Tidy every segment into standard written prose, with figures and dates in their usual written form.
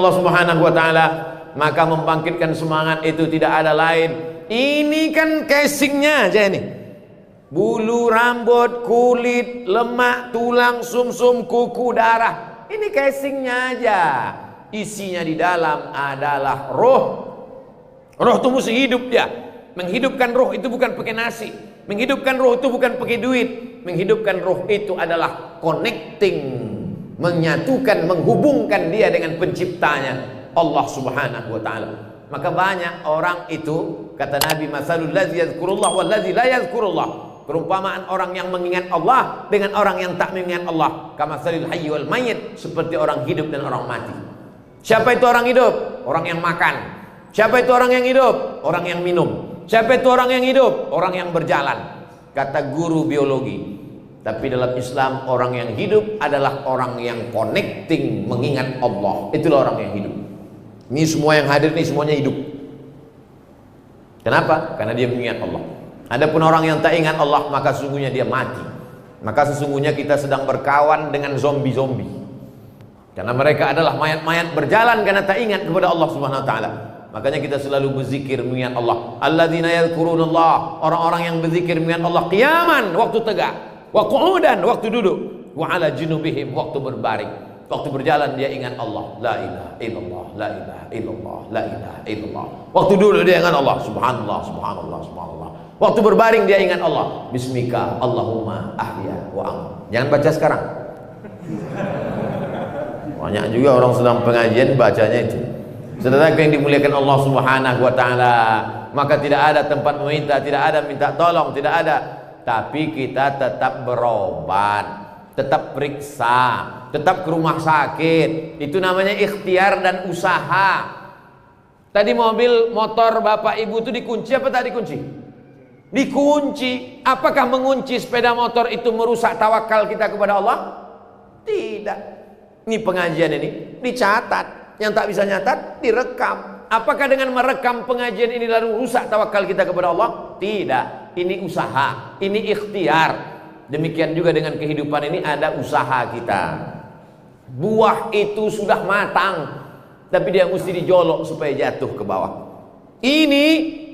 Allah Subhanahu wa taala, maka membangkitkan semangat itu tidak ada lain. Ini kan casingnya aja ini. Bulu, rambut, kulit, lemak, tulang, sumsum, kuku, darah. Ini casingnya aja. Isinya di dalam adalah roh. Roh itu mesti hidup dia. Menghidupkan roh itu bukan pakai nasi. Menghidupkan roh itu bukan pakai duit. Menghidupkan roh itu adalah connecting, menyatukan, menghubungkan dia dengan penciptanya, Allah Subhanahu wa taala. Maka banyak orang itu, kata Nabi, masalul ladzi yadhkurullah wal ladzi la yadhkurullah. Perumpamaan orang yang mengingat Allah dengan orang yang tak mengingat Allah. Kamasalil hayy wal mayyit, seperti orang hidup dan orang mati. Siapa itu orang hidup? Orang yang makan. Siapa itu orang yang hidup? Orang yang minum. Siapa itu orang yang hidup? Orang yang berjalan. Kata guru biologi. Tapi dalam Islam, orang yang hidup adalah orang yang connecting, mengingat Allah. Itulah orang yang hidup. Ini semua yang hadir ini semuanya hidup. Kenapa? Karena dia mengingat Allah. Adapun orang yang tak ingat Allah, maka sesungguhnya dia mati. Maka sesungguhnya kita sedang berkawan dengan zombie-zombie. Karena mereka adalah mayat-mayat berjalan karena tak ingat kepada Allah Subhanahu wa taala. Makanya kita selalu berzikir mengingat Allah. Alladzina yadhkurunallah, orang-orang yang berzikir mengingat Allah qiyaman, waktu tegak, wa qu'udan, waktu duduk, wa ala junubihim, waktu berbaring. Waktu berjalan dia ingat Allah, la ilaha illallah, la ilaha illallah, la ilaha illallah. Waktu duduk dia ingat Allah, subhanallah, subhanallah, subhanallah. Waktu berbaring dia ingat Allah, bismika Allahumma ahya wa amut. Jangan baca sekarang. Banyak juga orang sedang pengajian bacanya itu. Saudara yang dimuliakan Allah Subhanahu wa taala, maka tidak ada tempat meminta, tidak ada minta tolong, tidak ada. Tapi kita tetap berobat, tetap periksa, tetap ke rumah sakit. Itu namanya ikhtiar dan usaha. Tadi mobil motor bapak ibu itu dikunci apa tak dikunci? Dikunci. Apakah mengunci sepeda motor itu merusak tawakal kita kepada Allah? Tidak. Ini pengajian ini dicatat. Yang tak bisa nyatat direkam. Apakah dengan merekam pengajian ini lalu rusak tawakal kita kepada Allah? Tidak. Ini usaha, ini ikhtiar. Demikian juga dengan kehidupan ini ada usaha kita. Buah itu sudah matang, tapi dia mesti dijolok supaya jatuh ke bawah. Ini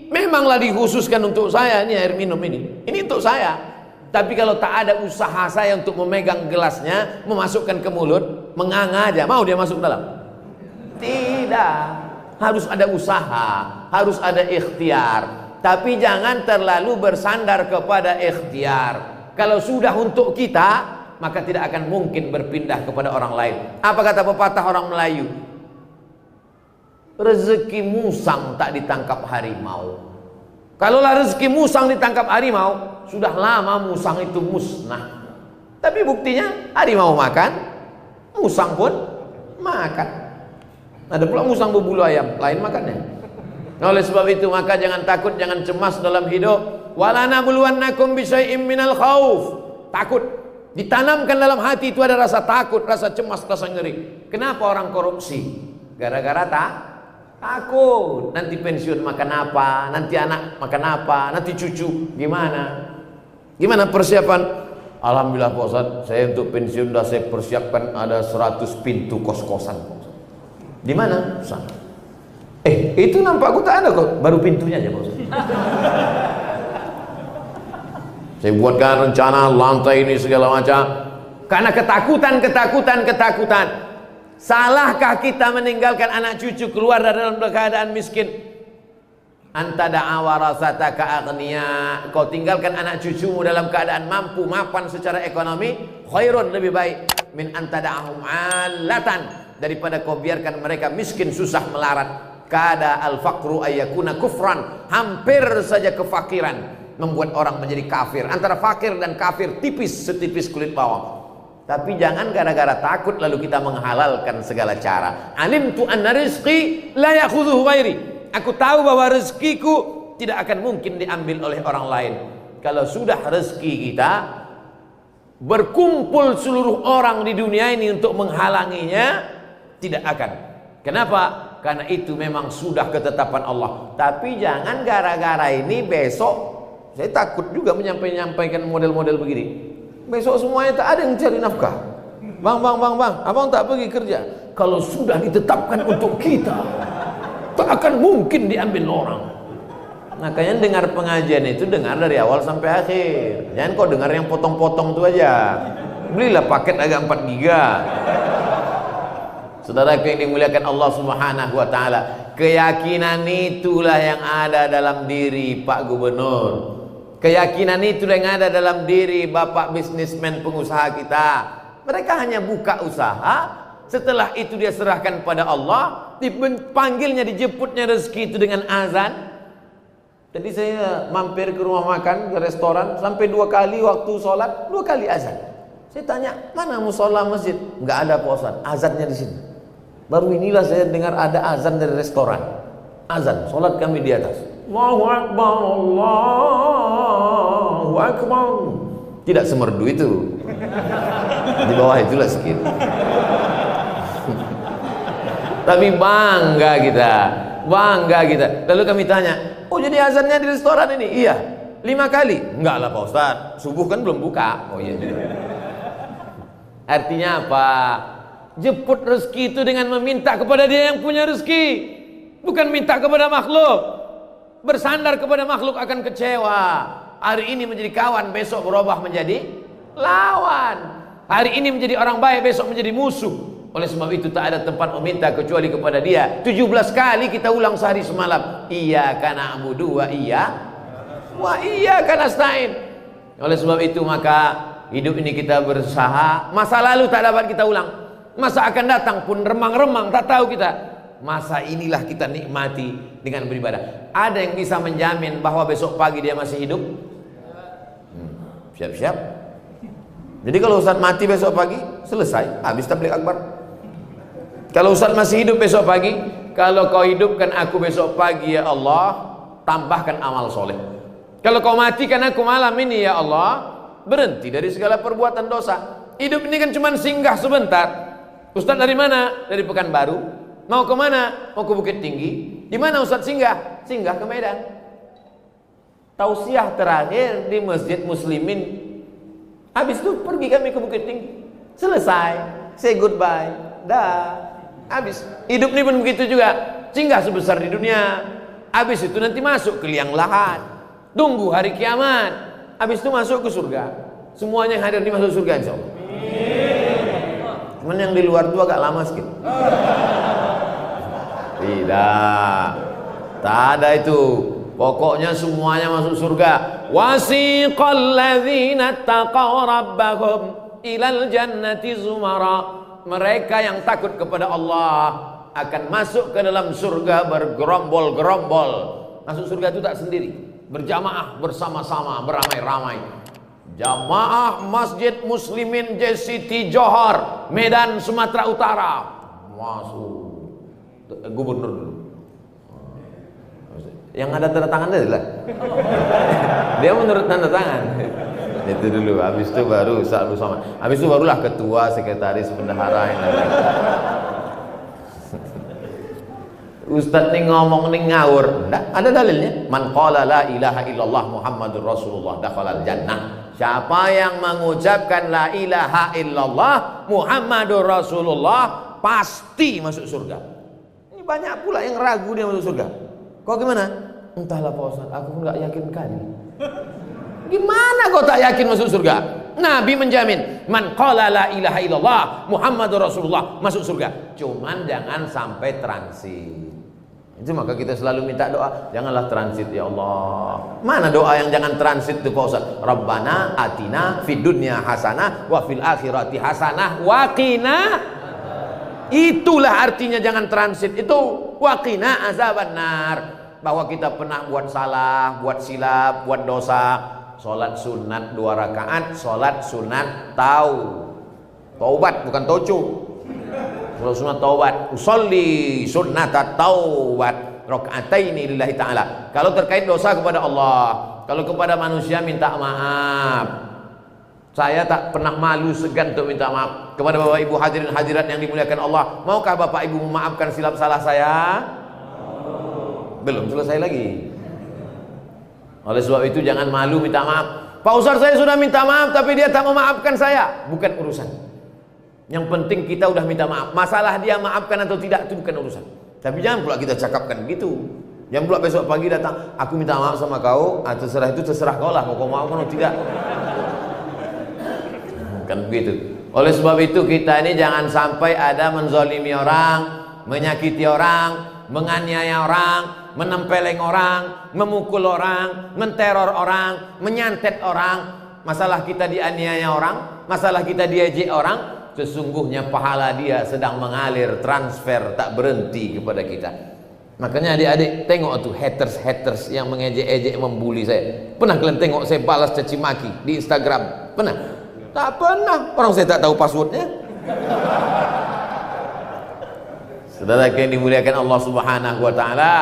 memanglah dikhususkan untuk saya, ini air minum ini untuk saya. Tapi kalau tak ada usaha saya untuk memegang gelasnya, memasukkan ke mulut, menganga aja, mau dia masuk dalam? Tidak. Harus ada usaha, harus ada ikhtiar. Tapi jangan terlalu bersandar kepada ikhtiar. Kalau sudah untuk kita, maka tidak akan mungkin berpindah kepada orang lain. Apa kata pepatah orang Melayu? Rezeki musang tak ditangkap harimau. Kalaulah rezeki musang ditangkap harimau, sudah lama musang itu musnah. Tapi buktinya harimau makan, musang pun makan. Ada pula musang berbulu ayam, lain makannya. Nah, oleh sebab itu maka jangan takut, jangan cemas dalam hidup. Wala nabluwannakum bisyai'im minal khauf. Takut. Ditanamkan dalam hati itu ada rasa takut, rasa cemas, rasa ngeri. Kenapa orang korupsi? Gara-gara takut. Nanti pensiun makan apa? Nanti anak makan apa? Nanti cucu gimana? Gimana persiapan? Alhamdulillah Pak Ustaz, saya untuk pensiun sudah saya persiapkan ada 100 pintu kos-kosan. Di mana? Sana. Itu nampakku tak ada kok, baru pintunya aja Pak Ustaz. Saya buatkan rencana lantai ini segala macam. Karena ketakutan. Salahkah kita meninggalkan anak cucu keluar dari dalam keadaan miskin? Anta da'a warasataka aghniya. Kau tinggalkan anak cucumu dalam keadaan mampu, mapan secara ekonomi, khairun, lebih baik min anta da'ahum 'allatan, daripada kau biarkan mereka miskin, susah, melarat. Kada al-faqru ayyakuna kufran, hampir saja kefakiran membuat orang menjadi kafir. Antara fakir dan kafir tipis, setipis kulit bawang. Tapi jangan gara-gara takut lalu kita menghalalkan segala cara. Alimtu anna rizqi la ya'khudhuhu ghairi. Aku tahu bahwa rezekiku tidak akan mungkin diambil oleh orang lain. Kalau sudah rezeki kita, berkumpul seluruh orang di dunia ini untuk menghalanginya, tidak akan. Kenapa? Karena itu memang sudah ketetapan Allah. Tapi jangan gara-gara ini besok, saya takut juga menyampaikan model-model begini. Besok semuanya tak ada yang cari nafkah. Bang, abang tak pergi kerja. kalau sudah ditetapkan untuk kita, tak akan mungkin diambil orang. Makanya dengar pengajian itu dengar dari awal sampai akhir. Jangan kau dengar yang potong-potong itu aja. Belilah paket agak 4 giga. Saudara yang dimuliakan Allah Subhanahu wa taala, keyakinan itulah yang ada dalam diri Pak Gubernur. Keyakinan itulah yang ada dalam diri Bapak bisnismen pengusaha kita. Mereka hanya buka usaha, setelah itu dia serahkan pada Allah, dipanggilnya, dijemputnya rezeki itu dengan azan. Jadi saya mampir ke rumah makan, ke restoran, sampai 2 kali waktu sholat, 2 kali azan. Saya tanya, mana musola masjid? Enggak ada Pak Ustaz, azannya di sini. Baru inilah saya dengar ada azan dari restoran. Azan, sholat kami di atas. Allahu Akbar, Allahu Akbar. Tidak semerdu itu. Di bawah itulah sedikit. Tapi bangga kita. Bangga kita. Lalu kami tanya, oh jadi azannya di restoran ini? Iya. 5 kali? Enggak lah Pak Ustaz, subuh kan belum buka. Oh iya. Artinya apa? Jemput rezeki itu dengan meminta kepada dia yang punya rezeki, bukan minta kepada makhluk. Bersandar kepada makhluk akan kecewa. Hari ini menjadi kawan, besok berubah menjadi lawan. Hari ini menjadi orang baik, besok menjadi musuh. Oleh sebab itu tak ada tempat meminta kecuali kepada dia. 17 kali kita ulang sehari semalam. Iyyaka na'budu wa iyyaka nasta'in. Oleh sebab itu maka hidup ini kita berusaha. Masa lalu tak dapat kita ulang. Masa akan datang pun remang-remang tak tahu kita. Masa inilah kita nikmati dengan beribadah. Ada yang bisa menjamin bahwa besok pagi dia masih hidup? Siap-siap. Jadi kalau Ustaz mati besok pagi, selesai, habis tabligh akbar. Kalau Ustaz masih hidup besok pagi, kalau kau hidupkan aku besok pagi ya Allah, tambahkan amal soleh. Kalau kau matikan aku malam ini ya Allah, berhenti dari segala perbuatan dosa. Hidup ini kan cuma singgah sebentar. Ustaz dari mana? Dari Pekanbaru. Mau ke mana? Mau ke Bukit Tinggi. Di mana Ustaz singgah? Singgah ke Medan. Tausiah terakhir di Masjid Muslimin. Habis itu pergi kami ke Bukit Tinggi. Selesai. Say goodbye. Dah. Habis. Hidup ini pun begitu juga. Singgah sebesar di dunia. Habis itu nanti masuk ke liang lahat. Tunggu hari kiamat. Habis itu masuk ke surga. Semuanya yang hadir di masuk surga insyaallah. Cuman yang di luar itu agak lama sedikit. Tidak. Tak ada itu. Pokoknya semuanya masuk surga. Wasiqal ladzina taqaw rabbahum ilal jannati zumara. Mereka yang takut kepada Allah akan masuk ke dalam surga bergerombol-gerombol. Masuk surga itu tak sendiri, berjamaah, bersama-sama, beramai-ramai. Jamaah Masjid Muslimin JCT Johor, Medan, Sumatera Utara. Masuk. Gubernur dulu. Yang ada tanda tangan adalah dia menurut tanda tangan. Itu dulu, habis itu baru Ustaz bersama. Habis itu barulah ketua, sekretaris, bendahara yang lain. Ustaz ni ngomong ni ngawur. Enggak, ada dalilnya. Man qala la ilaha illallah Muhammadur Rasulullah dakhalal jannah. Siapa yang mengucapkan la ilaha illallah Muhammadur Rasulullah pasti masuk surga. Ini banyak pula yang ragu dia masuk surga. Kau gimana? Entahlah Pak Ustaz, aku pun enggak yakin kali. Gimana kau tak yakin masuk surga? Nabi menjamin, man qala la ilaha illallah Muhammadur Rasulullah masuk surga. Cuman jangan sampai transit. Itu maka kita selalu minta doa, janganlah transit ya Allah. Mana doa yang jangan transit itu Pak Ustaz? Rabbana atina fid dunya hasanah wa fil akhirati hasanah wa qina. Itulah artinya jangan transit itu, wa qina azabannar. Bahwa kita pernah buat salah, buat silap, buat dosa. Sholat sunat 2 rakaat, sholat sunat taubat, bukan tocu. Sholat sunat taubat, usolli sunnata taubat rakaataini lillahi ta'ala. Kalau terkait dosa kepada Allah, kalau kepada manusia minta maaf. Saya tak pernah malu segan untuk minta maaf kepada Bapak Ibu hadirin hadirat yang dimuliakan Allah. Maukah Bapak Ibu memaafkan silap salah saya? Belum selesai lagi. Oleh sebab itu jangan malu minta maaf. Pak Ustaz, saya sudah minta maaf tapi dia tak memaafkan saya. Bukan urusan. Yang penting kita udah minta maaf. Masalah dia maafkan atau tidak itu bukan urusan. Tapi jangan pula kita cakapkan gitu. Jangan pula besok pagi datang, aku minta maaf sama kau, terserah itu terserah kau lah, mau kau maafkan atau tidak. Kan begitu. Oleh sebab itu kita ini jangan sampai ada menzalimi orang, menyakiti orang, menganiaya orang, menempeleng orang, memukul orang, menteror orang, menyantet orang. Masalah kita dianiaya orang, masalah kita diejek orang, sesungguhnya pahala dia sedang mengalir transfer tak berhenti kepada kita. Makanya adik-adik tengok tuh haters yang mengejek-ejek, membuli saya. Pernah kalian tengok saya balas caci maki di Instagram? Pernah? Tak pernah. Orang saya tak tahu passwordnya. Saudara yang dimuliakan Allah Subhanahu wa taala,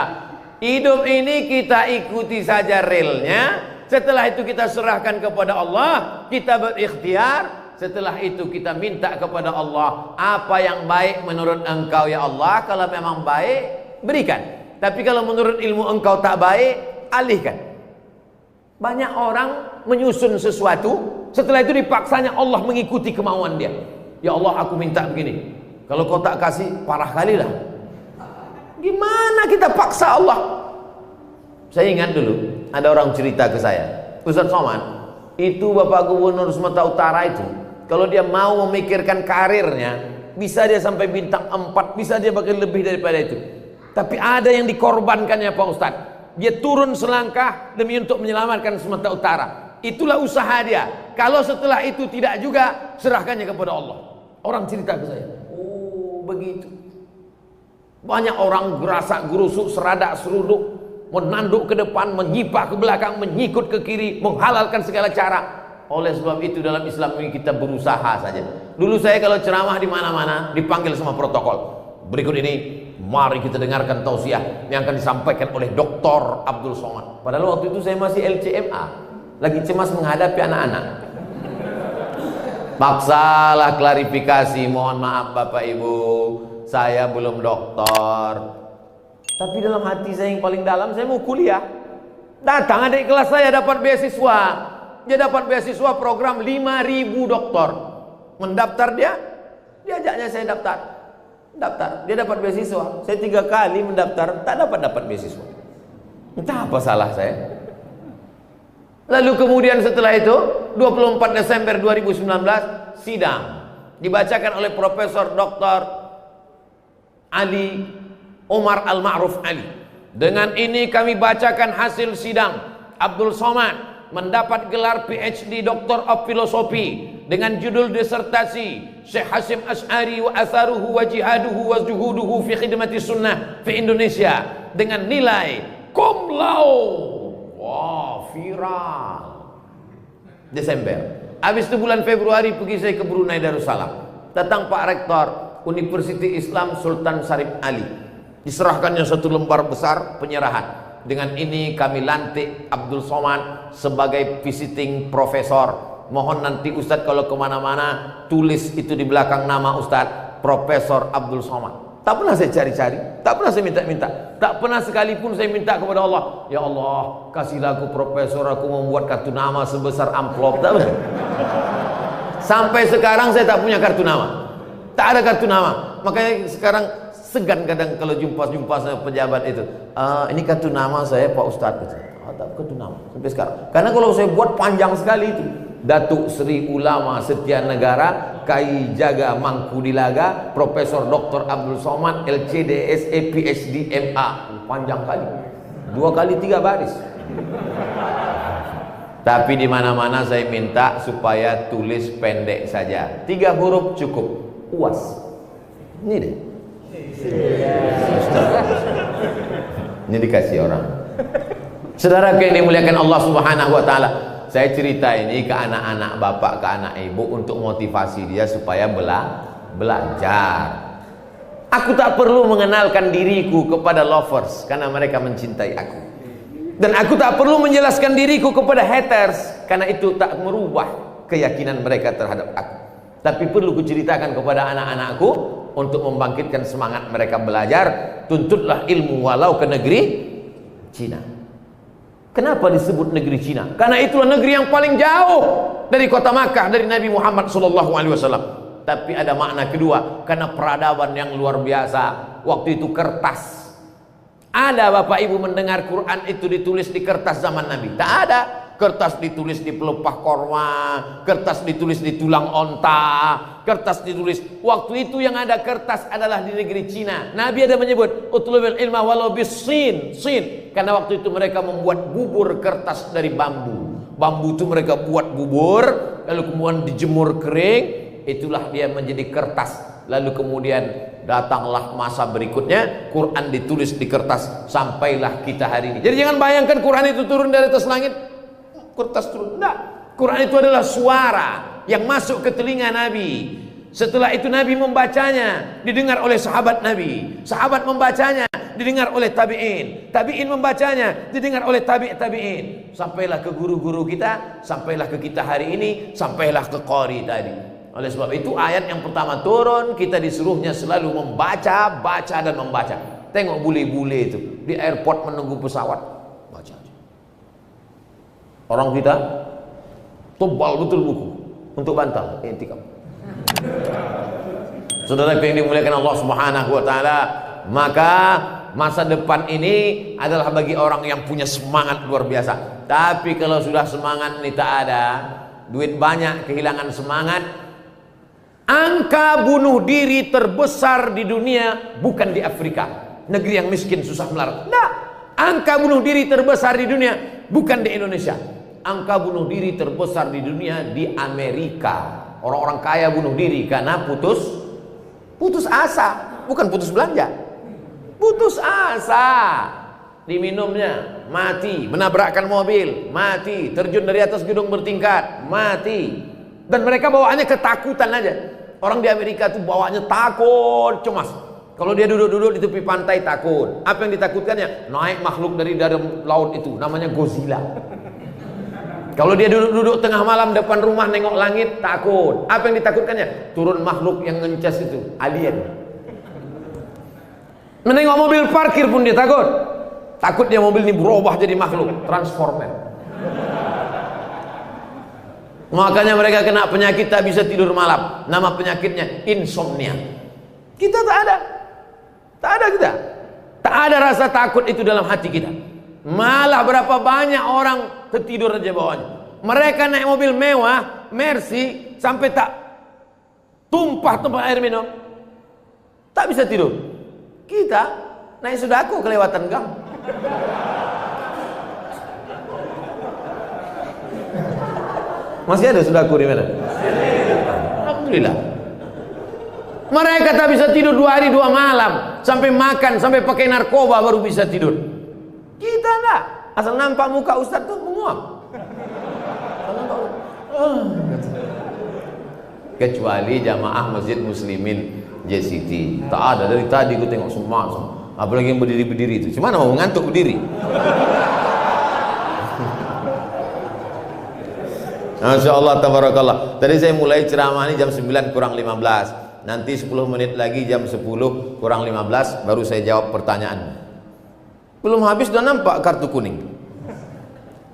hidup ini kita ikuti saja realnya. Setelah itu kita serahkan kepada Allah, kita berikhtiar. Setelah itu kita minta kepada Allah, apa yang baik menurut engkau ya Allah. Kalau memang baik, berikan. Tapi kalau menurut ilmu engkau tak baik, alihkan. Banyak orang menyusun sesuatu, setelah itu dipaksanya Allah mengikuti kemauan dia. Ya Allah, aku minta begini, kalau kau tak kasih, parah kali lah. Gimana kita paksa Allah? Saya ingat dulu ada orang cerita ke saya, Ustaz Somad, itu Bapak Gubernur Sumatera Utara itu, kalau dia mau memikirkan karirnya, bisa dia sampai bintang 4, bisa dia bahkan lebih daripada itu. Tapi ada yang dikorbankannya Pak Ustadz. Dia turun selangkah demi untuk menyelamatkan Sumatera Utara. Itulah usaha dia. Kalau setelah itu tidak juga, serahkannya kepada Allah. Orang cerita ke saya, oh begitu. Banyak orang gerasak gerusuk, seradak seruduk, menanduk ke depan, menyipah ke belakang, menyikut ke kiri, menghalalkan segala cara. Oleh sebab itu dalam Islam ini kita berusaha saja. Dulu saya kalau ceramah di mana-mana dipanggil sama protokol. Berikut ini mari kita dengarkan tausiah yang akan disampaikan oleh Dr. Abdul Somad. Padahal waktu itu saya masih LCMA, lagi cemas menghadapi anak-anak. Paksalah klarifikasi, mohon maaf Bapak Ibu, saya belum doktor. Tapi dalam hati saya yang paling dalam, saya mau kuliah. Datang adik kelas saya dapat beasiswa. Dia dapat beasiswa program 5.000 doktor. Mendaftar dia, diajaknya saya daftar. Dia dapat beasiswa. Saya 3 kali mendaftar, tak dapat beasiswa. Entah apa salah saya. Lalu kemudian setelah itu 24 Desember 2019 sidang dibacakan oleh Profesor Dr. Ali Omar Al-Ma'ruf Ali. Dengan ini kami bacakan hasil sidang. Abdul Somad mendapat gelar PhD Doctor of Philosophy dengan judul disertasi Syekh Hasyim Asy'ari wa atharuhu wa jihaduhu wa juhuduhu fi khidmati sunnah fi Indonesia dengan nilai cum laude. Wah, viral. Desember. Habis itu bulan Februari pergi saya ke Brunei Darussalam. Datang Pak Rektor Universiti Islam Sultan Syarif Ali. Diserahkannya satu lembar besar penyerahan. Dengan ini kami lantik Abdul Somad sebagai visiting profesor. Mohon nanti Ustadz kalau kemana-mana tulis itu di belakang nama Ustadz, Profesor Abdul Somad. Tak pernah saya cari-cari, tak pernah saya minta-minta, tak pernah sekalipun saya minta kepada Allah, ya Allah kasihlah aku profesor, aku membuat kartu nama sebesar amplop. Tak pernah. Sampai sekarang saya tak punya kartu nama, tak ada kartu nama. Makanya sekarang segan kadang kalau jumpa sama pejabat itu, ini kartu nama saya Pak Ustadz. Tak kartu nama sampai sekarang. Karena kalau saya buat panjang sekali itu, Datuk Seri Ulama Setia Negara Kai Jaga Mangkudilaga Profesor Dr. Abdul Somad LCD SE PhD MA. Panjang kali, 2 kali 3 baris. Tapi di mana-mana saya minta supaya tulis pendek saja, 3 huruf cukup. UAS. Ini deh. Ini dikasih orang. Saudara yang dimuliakan Allah Subhanahu wa taala, saya cerita ini ke anak-anak bapak, ke anak ibu untuk motivasi dia supaya belajar. Aku tak perlu mengenalkan diriku kepada lovers karena mereka mencintai aku. Dan aku tak perlu menjelaskan diriku kepada haters karena itu tak merubah keyakinan mereka terhadap aku. Tapi perlu kuceritakan kepada anak-anakku untuk membangkitkan semangat mereka belajar. Tuntutlah ilmu walau ke negeri Cina. Kenapa disebut negeri Cina? Karena itulah negeri yang paling jauh dari kota Makkah, dari Nabi Muhammad SAW. tapi ada makna kedua, karena peradaban yang luar biasa. Waktu itu kertas. Ada Bapak Ibu mendengar Quran itu ditulis di kertas zaman Nabi? Tak ada. Kertas ditulis di pelepah korma, kertas ditulis di tulang onta, kertas ditulis. Waktu itu yang ada kertas adalah di negeri Cina. Nabi ada menyebut utlubil ilma walau bisin, sin. Karena waktu itu mereka membuat bubur kertas dari bambu. Bambu itu mereka buat bubur, lalu kemudian dijemur kering, itulah dia menjadi kertas. Lalu kemudian datanglah masa berikutnya, Quran ditulis di kertas, sampailah kita hari ini. Jadi jangan bayangkan Quran itu turun dari atas langit, kertas turun. Tidak. Quran itu adalah suara yang masuk ke telinga Nabi. Setelah itu Nabi membacanya, didengar oleh sahabat Nabi. Sahabat membacanya, didengar oleh tabi'in. Tabi'in membacanya, didengar oleh tabi'in. Sampailah ke guru-guru kita, sampailah ke kita hari ini, sampailah ke qari tadi. Oleh sebab itu ayat yang pertama turun, kita disuruhnya selalu membaca, baca dan membaca. Tengok bule-bule itu di airport menunggu pesawat, baca. Orang kita tebal betul buku untuk bantal i'tikaf. Saudara yang dimuliakan Allah Subhanahu wa taala, maka masa depan ini adalah bagi orang yang punya semangat luar biasa. Tapi kalau sudah semangat ini tak ada, duit banyak, kehilangan semangat. Angka bunuh diri terbesar di dunia bukan di Afrika, negeri yang miskin susah melarat. Nah, angka bunuh diri terbesar di dunia bukan di Indonesia. Angka bunuh diri terbesar di dunia di Amerika. Orang-orang kaya bunuh diri karena putus asa, bukan putus belanja. Putus asa. Diminumnya, mati. Menabrakkan mobil, mati. Terjun dari atas gedung bertingkat, mati. Dan mereka bawaannya ketakutan aja. Orang di Amerika tuh bawaannya takut, cemas. Kalau dia duduk-duduk di tepi pantai takut. Apa yang ditakutkannya? Naik makhluk dari dalam laut itu, namanya Godzilla. Kalau dia duduk-duduk tengah malam depan rumah nengok langit, takut. Apa yang ditakutkannya? Turun makhluk yang ngencas itu, alien. Menengok mobil parkir pun dia takut. Takut dia mobil ini berubah jadi makhluk, transformer. Makanya mereka kena penyakit tak bisa tidur malam. Nama penyakitnya insomnia. Kita tak ada. Tak ada kita. Tak ada rasa takut itu dalam hati kita. Malah berapa banyak orang tertidur aja bawahnya. Mereka naik mobil mewah, Mercy, sampai tak tumpah tempat air minum. Tak bisa tidur. Kita naik Sudaku kelewatan gang. Masih ada Sudaku di mana? Alhamdulillah. Mereka tak bisa tidur 2 hari 2 malam, sampai makan, sampai pakai narkoba baru bisa tidur. Kita enggak. Asal nampak muka Ustaz tuh menguap. Kecuali jamaah Masjid Muslimin JCT. Tak ada, dari tadi aku tengok semua. Apalagi yang berdiri-berdiri itu. Cuma mau ngantuk berdiri. Masya Allah, tabarakallah. Tadi saya mulai ceramah ini jam 9 kurang 15. Nanti 10 menit lagi jam 10 kurang 15 baru saya jawab pertanyaan. Belum habis sudah nampak kartu kuning.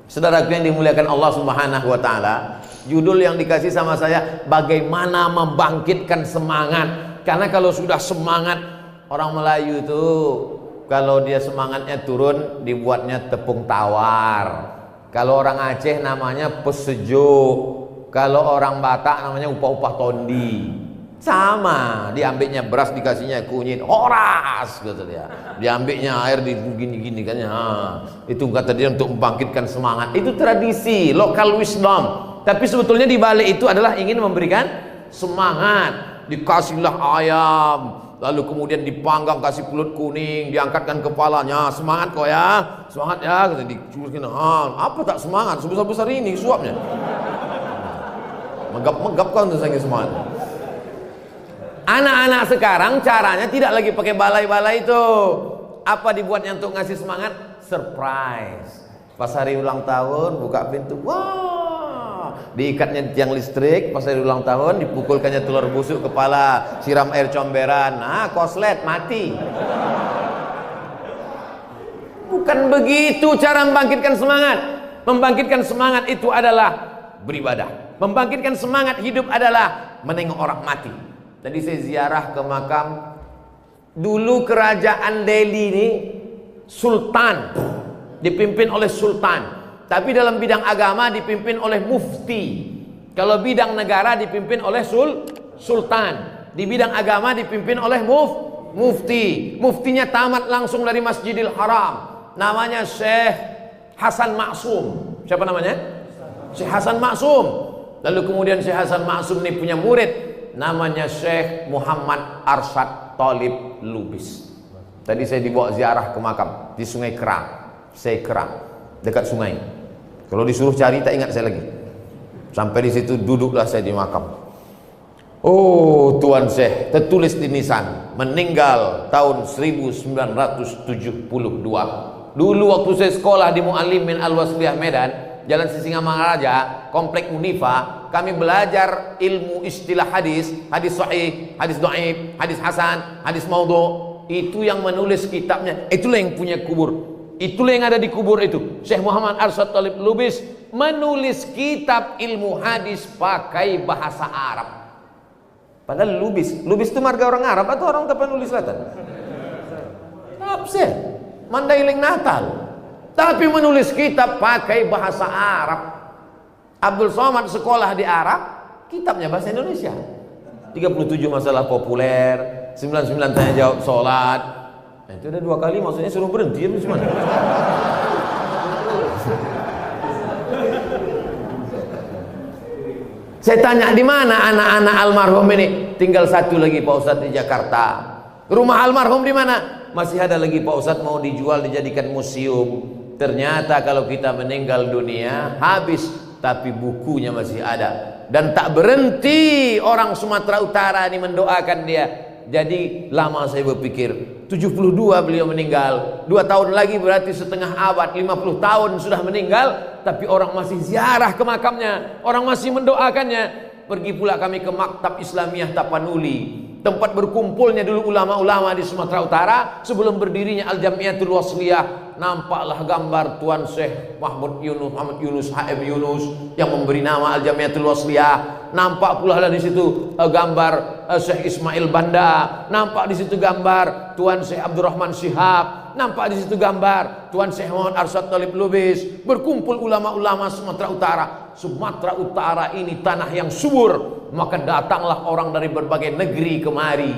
Saudaraku yang dimuliakan Allah Subhanahu wa taala, judul yang dikasih sama saya, bagaimana membangkitkan semangat. Karena kalau sudah semangat, orang Melayu itu kalau dia semangatnya turun dibuatnya tepung tawar. Kalau orang Aceh namanya pesejuk. Kalau orang Batak namanya upah-upah tondi. Sama, diambilnya beras dikasihnya kunyit, horas kata dia. Diambilnya air di gini-gini kan ya. Itu kata dia untuk membangkitkan semangat. Itu tradisi, local wisdom. Tapi sebetulnya di balik itu adalah ingin memberikan semangat. Dikasihlah ayam, lalu kemudian dipanggang kasih pulut kuning, diangkatkan kepalanya, semangat kok ya, semangat ya, kata dicuruskan. Apa tak semangat, sebesar-besar ini suapnya. Megap-megap kan tuh saking semangat. Anak-anak sekarang caranya tidak lagi pakai balai-balai itu. Apa dibuatnya untuk ngasih semangat? Surprise. Pas hari ulang tahun buka pintu, wah, diikatnya tiang listrik. Pas hari ulang tahun dipukulkannya telur busuk kepala, siram air comberan, koslet mati. Bukan begitu cara membangkitkan semangat. Membangkitkan semangat itu adalah beribadah. Membangkitkan semangat hidup adalah menengok orang mati. Tadi saya ziarah ke makam. Dulu kerajaan Delhi ini sultan, dipimpin oleh sultan. Tapi dalam bidang agama dipimpin oleh mufti. Kalau bidang negara dipimpin oleh sultan. Di bidang agama dipimpin oleh mufti. Muftinya tamat langsung dari Masjidil Haram. Namanya Syekh Hasan Maksum. Siapa namanya? Syekh Hasan Maksum. Lalu kemudian Syekh Hasan Maksum ini punya murid, namanya Syekh Muhammad Arsyad Talib Lubis. Tadi saya dibawa ziarah ke makam di Sungai Kerang, dekat sungai. Kalau disuruh cari tak ingat saya lagi. Sampai di situ duduklah saya di makam. Oh, Tuan Syekh, tertulis di nisan, meninggal tahun 1972. Dulu waktu saya sekolah di Muallimin Al-Wasliyah Medan, Jalan Sisingamangaraja, Komplek Unifa, kami belajar ilmu istilah hadis, hadis sahih, hadis dhaif, hadis hasan, hadis maudhu. Itu yang menulis kitabnya, itulah yang punya kubur. Itulah yang ada di kubur itu. Syekh Muhammad Arsyad Talib Lubis menulis kitab ilmu hadis pakai bahasa Arab. Padahal Lubis itu marga orang Arab atau orang Tapanuli Selatan? Tafsir Mandailing Natal. Tapi menulis kitab pakai bahasa Arab. Abdul Somad sekolah di Arab, kitabnya bahasa Indonesia. 37 masalah populer, 99 tanya jawab sholat. Nah, itu udah 2 kali, maksudnya suruh berhenti ya gimana? Saya tanya di mana anak-anak almarhum ini? Tinggal satu lagi Pak Ustadz di Jakarta. Rumah almarhum di mana? Masih ada lagi Pak Ustadz, mau dijual dijadikan museum. Ternyata kalau kita meninggal dunia habis, tapi bukunya masih ada. Dan tak berhenti orang Sumatera Utara ini mendoakan dia. Jadi lama saya berpikir, 72 beliau meninggal, 2 tahun lagi berarti setengah abad, 50 tahun sudah meninggal, tapi orang masih ziarah ke makamnya, orang masih mendoakannya. Pergi pula kami ke Maktab Islamiyah Tapanuli, tempat berkumpulnya dulu ulama-ulama di Sumatera Utara sebelum berdirinya Al-Jamiatul Wasliyah. Nampaklah gambar Tuan Syekh Muhammad Yunus HM Yunus yang memberi nama Al-Jamiatul Wasliyah. Nampak pula di situ gambar Syekh Ismail Banda. Nampak di situ gambar Tuan Syekh Abdurrahman Syihab. Nampak di situ gambar Tuan Syekh Muhammad Arsyad Talib Lubis. Berkumpul ulama-ulama Sumatera Utara. Sumatera Utara ini tanah yang subur, maka datanglah orang dari berbagai negeri kemari.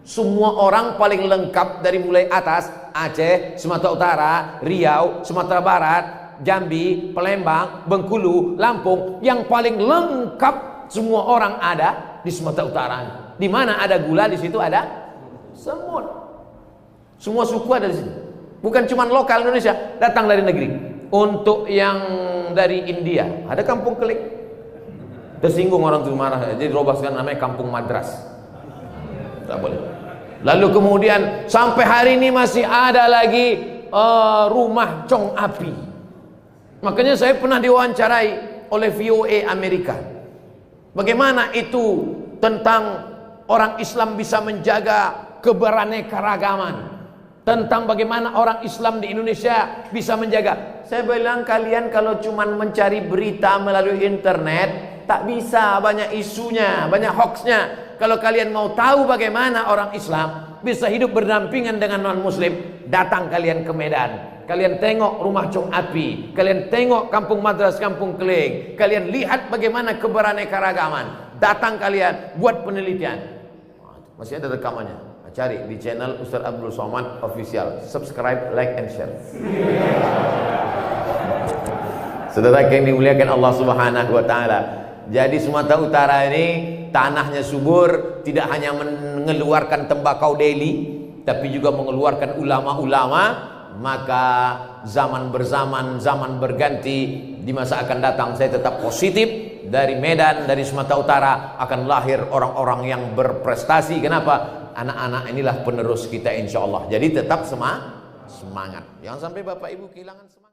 Semua orang paling lengkap dari mulai atas, Aceh, Sumatera Utara, Riau, Sumatera Barat, Jambi, Palembang, Bengkulu, Lampung, yang paling lengkap semua orang ada di Sumatera Utara. Di mana ada gula, di situ ada semut. Semua suku ada di situ. Bukan cuma lokal Indonesia, datang dari negeri. Untuk yang dari India, ada kampung Kelik. Tersinggung orang itu marah, jadi robaskan namanya kampung Madras. Tak boleh. Lalu kemudian sampai hari ini masih ada lagi rumah Chong Api. Makanya saya pernah diwawancarai oleh VOA Amerika. Bagaimana itu tentang orang Islam bisa menjaga keberaneka-ragaman, tentang bagaimana orang Islam di Indonesia bisa menjaga. Saya bilang, kalian kalau cuma mencari berita melalui internet tak bisa, banyak isunya, banyak hoaxnya. Kalau kalian mau tahu bagaimana orang Islam bisa hidup berdampingan dengan non-muslim, datang kalian ke Medan. Kalian tengok rumah Chong Api, kalian tengok kampung Madras, kampung Keling, kalian lihat bagaimana keberaneka-ragaman. Datang kalian buat penelitian. Masih ada rekamannya. Cari di channel Ustaz Abdul Somad Official. Subscribe, like, and share. Saudara yang dimuliakan Allah Subhanahu wa Ta'ala. Jadi Sumatera Utara ini tanahnya subur, tidak hanya mengeluarkan tembakau Delhi, tapi juga mengeluarkan ulama-ulama. Maka zaman berzaman, zaman berganti, di masa akan datang saya tetap positif. Dari Medan, dari Sumatera Utara akan lahir orang-orang yang berprestasi. Kenapa? Anak-anak inilah penerus kita insya Allah. Jadi tetap semangat. Jangan sampai Bapak Ibu kehilangan semangat.